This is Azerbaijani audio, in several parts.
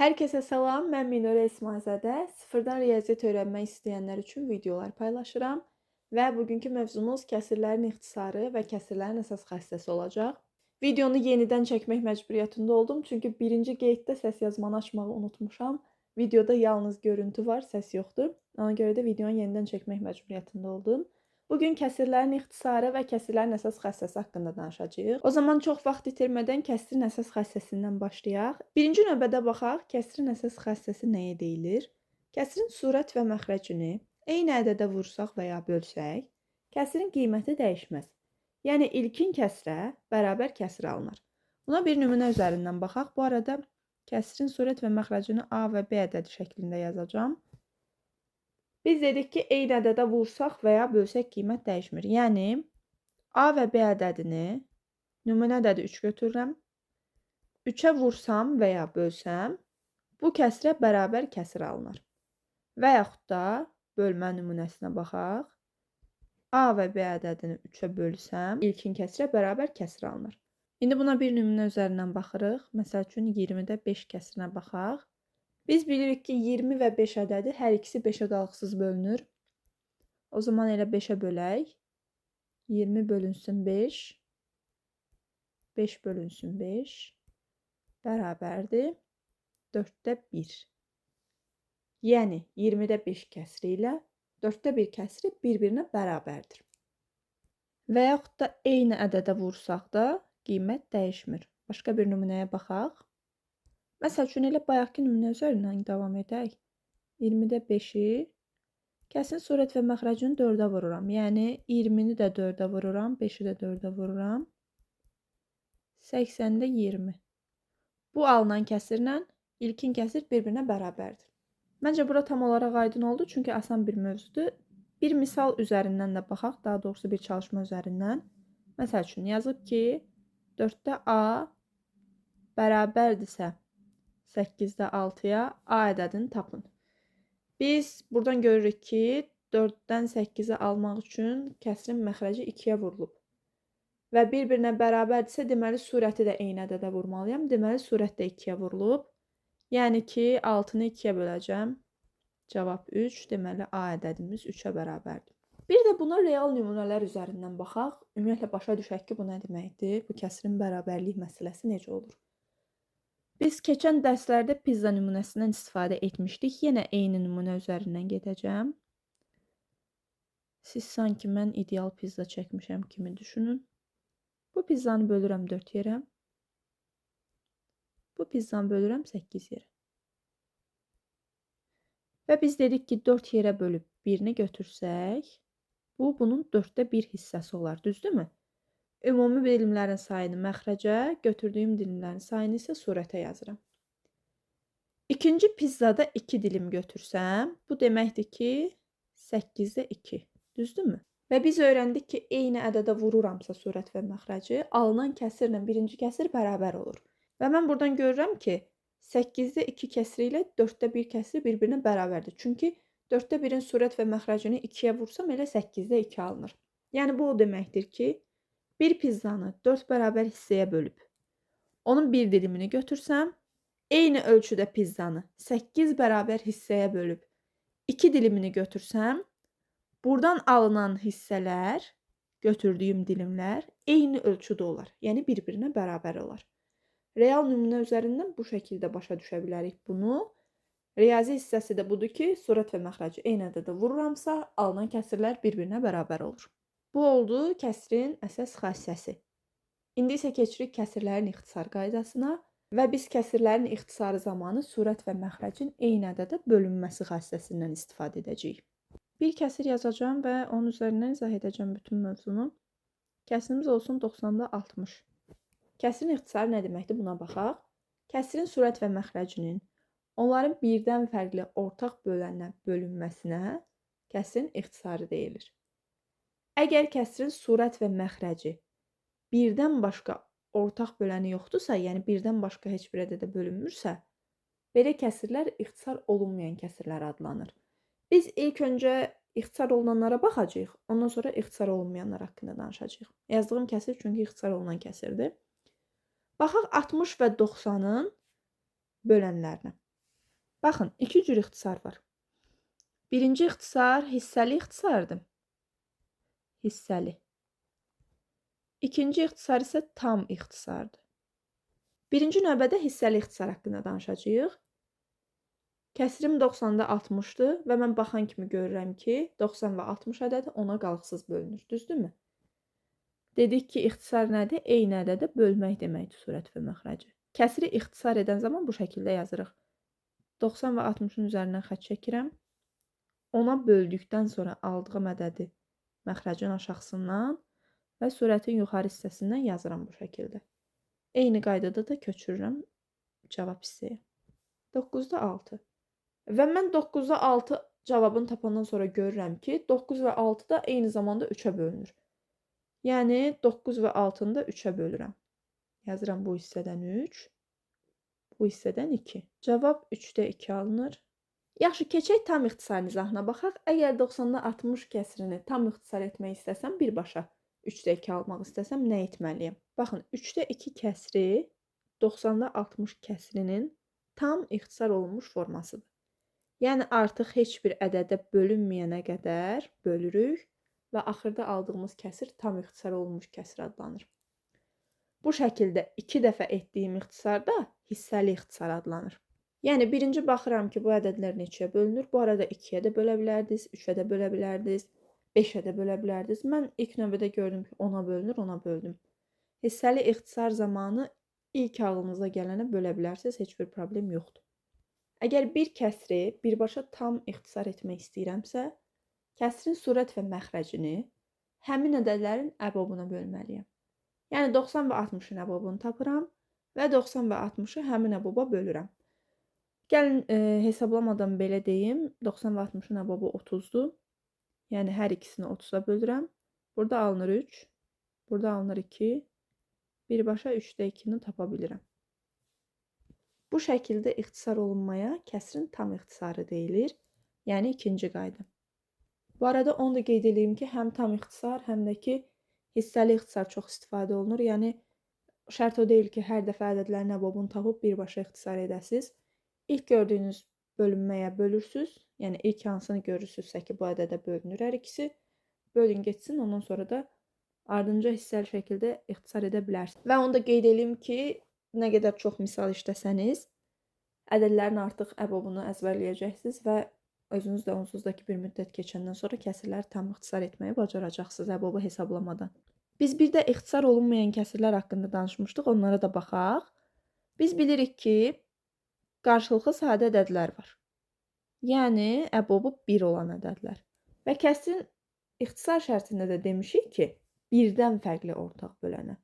Hər kəsə salam, mən Minörə İsmayılzadə. Sıfırdan riyaziyyat öyrənmək istəyənlər üçün videolar paylaşıram və bugünkü mövzumuz kəsirlərin ixtisarı və kəsirlərin əsas xassəsi olacaq. Videonu yenidən çəkmək məcburiyyətində oldum, çünki birinci qeyddə səs yazmanı açmağı unutmuşam. Videoda yalnız görüntü var, səs yoxdur. Ona görə də videonu yenidən çəkmək məcburiyyətində oldum. Bugün kəsirlərin ixtisarı və kəsirlərin əsas xassəsi haqqında danışacağıq. O zaman çox vaxt itirmədən kəsirin əsas xassəsindən başlayaq. Birinci növbədə baxaq, kəsirin əsas xassəsi nəyə deyilir? Kəsirin surət və məxrəcini eyni ədədə vursaq və ya bölsək, kəsirin qiyməti dəyişməz. Yəni ilkin kəsrə bərabər kəsir alınır. Buna bir nümunə üzərindən baxaq. Bu arada kəsirin surət və məxrəcini A və B ədədi şəklində yazacağam. Biz dedik ki, eyni ədədə vursaq və ya bölsək qiymət dəyişmir. Yəni, A və B ədədini, nümunə ədədi 3 götürürəm. 3-ə vursam və ya bölsəm, bu kəsrə bərabər kəsir alınır. Və yaxud da bölmə nümunəsinə baxaq. A və B ədədini 3-ə bölsəm, ilkin kəsrə bərabər kəsir alınır. İndi buna bir nümunə üzərindən baxırıq. Məsəl üçün, 20-də 5 kəsrinə baxaq. Biz bilirik ki, 20 və 5 ədədi hər ikisi 5-ə qalıqsız bölünür. O zaman elə 5-ə bölək. 20 bölünsün 5. 5 bölünsün 5. Bərabərdir. 4-də 1. Yəni, 20-də 5 kəsri ilə 4-də 1 kəsri bir-birinə bərabərdir. Və yaxud da eyni ədədə vursaq da qiymət dəyişmir. Başqa bir nümunəyə baxaq. Məsəl üçün, elə bayaqki nümunə üzərindən davam edək. 20-də 5-i kəsin surət və məxrəcini 4-ə vururam. Yəni, 20-ni də 4-ə vururam, 5-i də 4-ə vururam. 80-də 20. Bu alınan kəsirlə ilkin kəsir bir-birinə bərabərdir. Məncə, bura tam olaraq aydın oldu, çünki asan bir mövzudur. Bir misal üzərindən də baxaq, daha doğrusu bir çalışma üzərindən. Məsəl üçün, yazıb ki, 4-də A bərabərdirsə 8-də 6-ya A ədədini tapın. Biz buradan görürük ki, 4-dən 8-i almaq üçün kəsrin məxrəci 2-yə vurulub. Və bir-birinə bərabərdirsə, deməli, surəti də eyni ədədə vurmalıyam. Deməli, surət də 2-yə vurulub. Yəni ki, 6-nı 2-yə böləcəm. Cavab 3. Deməli, A ədədimiz 3-ə bərabərdir. Bir də buna real nümunələr üzərindən baxaq. Ümumiyyətlə, başa düşək ki, bu nə deməkdir? Bu kəsirin bərabərlik məsələsi necə olur? Biz keçən dərslərdə pizza nümunəsindən istifadə etmişdik. Yenə eyni nümunə üzərindən gedəcəm. Siz sanki mən ideal pizza çəkmişəm kimi düşünün. Bu pizzanı bölürəm 4 yerə. Bu pizzanı bölürəm 8 yerə. Və biz dedik ki, 4 yerə bölüb 1-ni götürsək, bu bunun 4-də 1 hissəsi olar, düzdürmü? Ümumi dilimlərin sayını məxrəcə, götürdüyüm dilimlərin sayını isə surətə yazıram. İkinci pizzada 2 dilim götürsəm, bu deməkdir ki, 8-də 2, düzdürmü? Və biz öyrəndik ki, eyni ədədə vururamsa surət və məxrəci, alınan kəsirlə birinci kəsir bərabər olur. Və mən buradan görürəm ki, 8-də 2 kəsiri ilə 4-də 1 kəsiri bir-birinə bərabərdir. Çünki 4-də 1-in surət və məxrəcini 2-yə vursam, elə 8-də 2 alınır. Yəni, bu o deməkdir ki, bir pizzanı 4 bərabər hissəyə bölüb, onun bir dilimini götürsəm, eyni ölçüdə pizzanı 8 bərabər hissəyə bölüb 2 dilimini götürsəm, buradan alınan hissələr, götürdüyüm dilimlər eyni ölçüdə olar. Yəni, bir-birinə bərabər olar. Real nümunə üzərindən bu şəkildə başa düşə bilərik bunu. Riyazi hissəsi də budur ki, surət və məxrəci eyni ədədə vururamsa, alınan kəsirlər bir-birinə bərabər olur. Bu oldu kəsrin əsas xassəsi. İndi isə keçirik kəsirlərin ixtisar qaydasına və biz kəsirlərin ixtisarı zamanı surət və məxrəcin eyni ədədə bölünməsi xassəsindən istifadə edəcəyik. Bir kəsir yazacağım və onun üzərindən izah edəcəm bütün mövzunu. Kəsirimiz olsun 90-da 60. Kəsirin ixtisarı nə deməkdir? Buna baxaq. Kəsirin surət və məxrəcinin onların birdən fərqli ortaq bölənə bölünməsinə kəsirin ixtisarı deyilir. Əgər kəsirin surət və məxrəci birdən başqa ortaq böləni yoxdursa, yəni birdən başqa heç bir ədədə bölünmürsə, belə kəsirlər ixtisar olunmayan kəsirlər adlanır. Biz ilk öncə ixtisar olunanlara baxacağıq, ondan sonra ixtisar olunmayanlar haqqında danışacağıq. Yazdığım kəsir çünki ixtisar olunan kəsirdir. Baxaq 60 və 90-ın bölənlərinə. Baxın, iki cür ixtisar var. Birinci ixtisar hissəli ixtisardır. Hissəli. İkinci ixtisar isə tam ixtisardır. Birinci növbədə hissəli ixtisar haqqında danışacağıq. Kəsirim 90-da 60-dır və mən baxan kimi görürəm ki, 90 və 60 ədədi ona qalıqsız bölünür. Düzdürmü? Dedik ki, ixtisar nədir? Eyni ədədə bölmək deməkdir surət və məxrəci. Kəsiri ixtisar edən zaman bu şəkildə yazırıq. 90 və 60-ın üzərindən xətt çəkirəm. Ona böldükdən sonra aldığım ədədi məxrəcin aşağısından və surətin yuxarı hissəsindən yazıram bu şəkildə. Eyni qaydada da köçürürəm cavab hissəyə. 9-da 6. Və mən 9-da 6 cavabını tapandan sonra görürəm ki, 9 və 6 da eyni zamanda 3-ə bölünür. Yəni 9 və 6-nı da 3-ə bölürəm. Yazıram bu hissədən 3, bu hissədən 2. Cavab 3-də 2 alınır. Yaxşı, keçək tam ixtisar izahına baxaq. Əgər 90-da 60 kəsirini tam ixtisar etmək istəsəm, birbaşa 3-də 2 almaq istəsəm nə etməliyəm? Baxın, 3-də 2 kəsri 90-da 60 kəsrinin tam ixtisar olunmuş formasıdır. Yəni artıq heç bir ədədə bölünməyənə qədər bölürük və axırda aldığımız kəsir tam ixtisar olunmuş kəsir adlanır. Bu şəkildə 2 dəfə etdiyim ixtisarda hissəli ixtisar adlanır. Yəni birinci baxıram ki, bu ədədlər neçəyə bölünür? Bu arada 2-yə də bölə bilərdiniz, 3-ə də bölə bilərdiniz, 5-ə də bölə bilərdiniz. Mən ilk növbədə gördüm ki, 10-a bölünür, 10-a böldüm. Hissəli ixtisar zamanı ilk ağlınıza gələnə bölə bilərsiniz, heç bir problem yoxdur. Əgər bir kəsri birbaşa tam ixtisar etmək istəyirəmsə, kəsrin surət və məxrəcini həmin ədədlərin əbobuna bölməliyəm. Yəni 90 və 60-ın əbobunu tapıram və 90 və 60-ı həmin əboba bölürəm. Gəlin hesablamadan belə deyim, 90 və 60-ın əbobu 30-dur. Yəni hər ikisini 30-a bölürəm. Burada alınır 3, burada alınır 2, birbaşa 3-də 2-ni tapa bilirəm. Bu şəkildə ixtisar olunmaya kəsrin tam ixtisarı deyilir, yəni ikinci qayda. Bu arada onu da qeyd edeyim ki, həm tam ixtisar, həm də ki, hissəli ixtisar çox istifadə olunur. Yəni, şərt o deyil ki, hər dəfə ədədlərin əbobunu tapıb birbaşa ixtisar edəsiniz. İlk gördüyünüz bölünməyə bölürsünüz. Yəni, ilk hansını görürsünüzsə ki, bu ədədə bölünür hər ikisi. Bölün geçsin, ondan sonra da ardınca hissəli şəkildə ixtisar edə bilərsiniz. Və onu da qeyd edeyim ki, nə qədər çox misal işləsəniz, ədədlərin artıq əbobunu əzbərləyəcəksiniz və özünüz də onsuz da ki, bir müddət keçəndən sonra kəsirləri tam ixtisar etməyi bacaracaqsınız əbobu hesablamadan. Biz bir də ixtisar olunmayan kəsirlər haqqında danışmışdıq, onlara da baxaq. Biz bilirik ki, qarşılıqlı sadə ədədlər var. Yəni, əbobu 1 olan ədədlər. Və kəsrin ixtisar şərtində də demişik ki, birdən fərqli ortaq bölənə.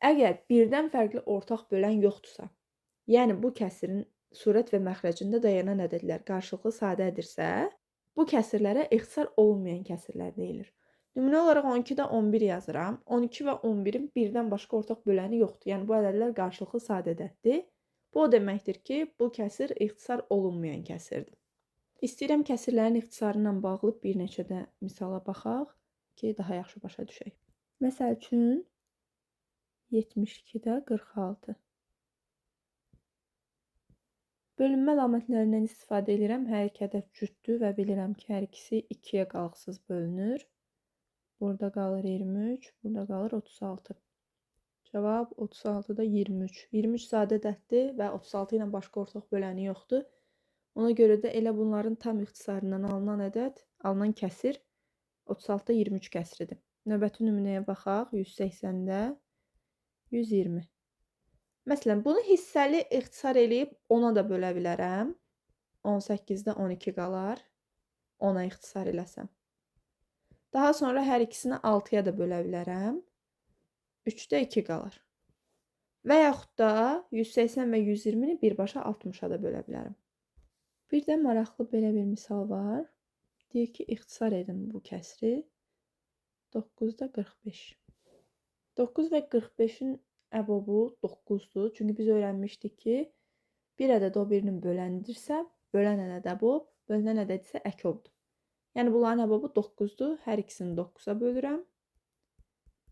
Əgər birdən fərqli ortaq bölən yoxdursa, yəni bu kəsirin surət və məxrəcində dayanan ədədlər qarşılıqlı sadədirsə, bu kəsirlərə ixtisar olunmayan kəsirlər deyilir. Nümunə olaraq 12-də 11 yazıram. 12 və 11-in birdən başqa ortaq böləni yoxdur. Yəni bu ədədlər qarşılıqlı sadədədir. Bu o deməkdir ki, bu kəsir ixtisar olunmayan kəsirdir. İstəyirəm kəsirlərin ixtisarı ilə bağlı bir neçə də misala baxaq ki, daha yaxşı başa düşək. Məsəl üçün 72-də 46. Bölünmə əlamətlərindən istifadə edirəm. Hər iki ədəd cütdür və bilirəm ki, hər ikisi 2-yə qalıqsız bölünür. Burada qalır 23, burada qalır 36. Cavab 36-da 23. 23 sadə ədəddir və 36 ilə başqa ortaq böləni yoxdur. Ona görə də elə bunların tam ixtisarından alınan ədəd, alınan kəsir 36-da 23 kəsiridir. Növbəti nümunəyə baxaq. 180-də 120. Məsələn, bunu hissəli ixtisar eləyib 10-a da bölə bilərəm. 18-də 12 qalar. 10-a ixtisar eləsəm. Daha sonra hər ikisini 6-ya da bölə bilərəm. 3-də 2 qalar. Və yaxud da 180 və 120-ni birbaşa 60-a da bölə bilərəm. Bir də maraqlı belə bir misal var. Deyir ki, ixtisar edin bu kəsri. 9-da 45. 9 və 45-in əbobu 9-dur. Çünki biz öyrənmişdik ki, bir ədəd o birinin böləndirsə, bölən ədəd əbob, bölünən ədəd isə əkobdur. Yəni bunların əbobu 9-dur. Hər ikisini 9-a bölürəm.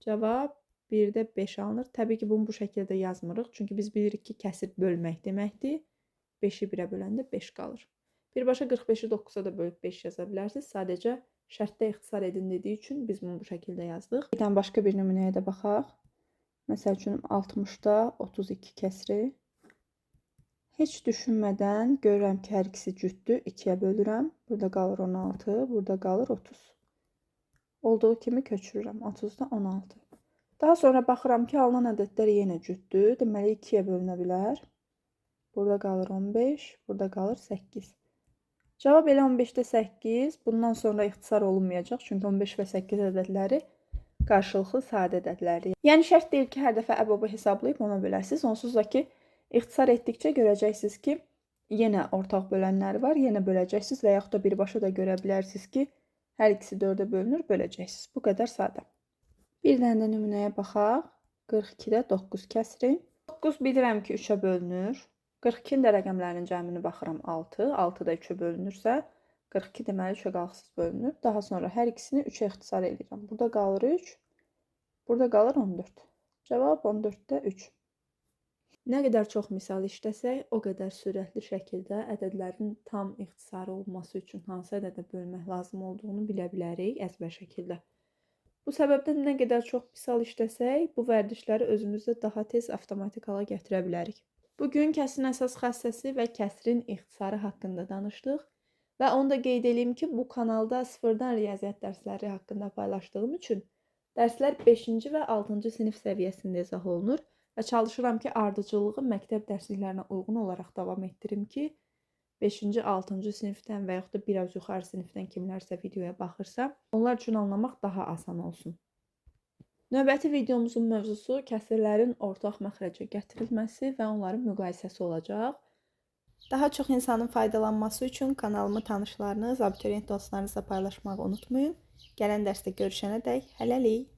Cavab 1-də 5 alınır. Təbii ki, bunu bu şəkildə yazmırıq. Çünki biz bilirik ki, kəsir bölmək deməkdir. 5-i 1-ə böləndə 5 qalır. Birbaşa 45-i 9-a da bölüb 5 yaza bilərsiniz. Sadəcə şərtdə ixtisar edin dediyi üçün biz bunu bu şəkildə yazdıq. Bir dənə başqa bir nümunəyə də baxaq. Məsəl üçün 60-da 32 kəsri. Heç düşünmədən görürəm ki, hər ikisi cütdür. 2-yə bölürəm. Burada qalır 16, burada qalır 30. Olduğu kimi köçürürəm. 30-da 16. Daha sonra baxıram ki, alınan ədədlər yenə cütdür. Deməli 2-yə bölünə bilər. Burada qalır 15, burada qalır 8. Cavab elə 15-də 8. Bundan sonra ixtisar olunmayacaq. Çünki 15 və 8 ədədləri qarşılıqlı sadə ədədlərdir. Yəni şərt deyil ki, hər dəfə əbobu hesablayıb ona böləsiniz. Onsuz da ki, ixtisar etdikcə görəcəksiniz ki, yenə ortaq bölənlər var. Yenə böləcəksiniz və yaxud da birbaşa da görə bilərsiniz ki, hər ikisi 4-ə bölünür, böləcəksiniz. Bu qədər sadə. Bir dənə də nümunəyə baxaq. 42-də 9 kəsri. 9 bilirəm ki, 3-ə bölünür. 42-nin də rəqəmlərinin cəmini baxıram 6. 6 da 3-ə bölünürsə, 42 deməli 3-ə qalxısız bölünür. Daha sonra hər ikisini 3-ə ixtisar edirəm. Burada qalır 3. Burada qalır 14. Cavab 14-də 3. Nə qədər çox misal işləsək, o qədər sürətli şəkildə ədədlərin tam ixtisarı olması üçün hansı ədədə bölmək lazım olduğunu bilə bilərik əzbər şəkildə. Bu səbəbdən nə qədər çox misal işləsək, bu vərdişləri özümüzdə daha tez avtomatik hala gətirə bilərik. Bugün kəsrin əsas xassəsi və kəsrin ixtisarı haqqında danışdıq və onu da qeyd edeyim ki, bu kanalda sıfırdan riyaziyyat dərsləri haqqında paylaşdığım üçün dərslər 5-ci və 6-cı sinif səviyyəsində izah olunur və çalışıram ki, ardıcıllığı məktəb dərsliklərinə uyğun olaraq davam etdirim ki, 5-ci, 6-cı sinifdən və yaxud da biraz yuxarı sinifdən kimlərsə videoya baxırsa, onlar üçün anlamaq daha asan olsun. Növbəti videomuzun mövzusu kəsrlərin ortaq məxrəcə gətirilməsi və onların müqayisəsi olacaq. Daha çox insanın faydalanması üçün kanalımı tanışlarınız, abituriyent dostlarınızla paylaşmağı unutmayın. Gələn dərsdə görüşənədək hələlik.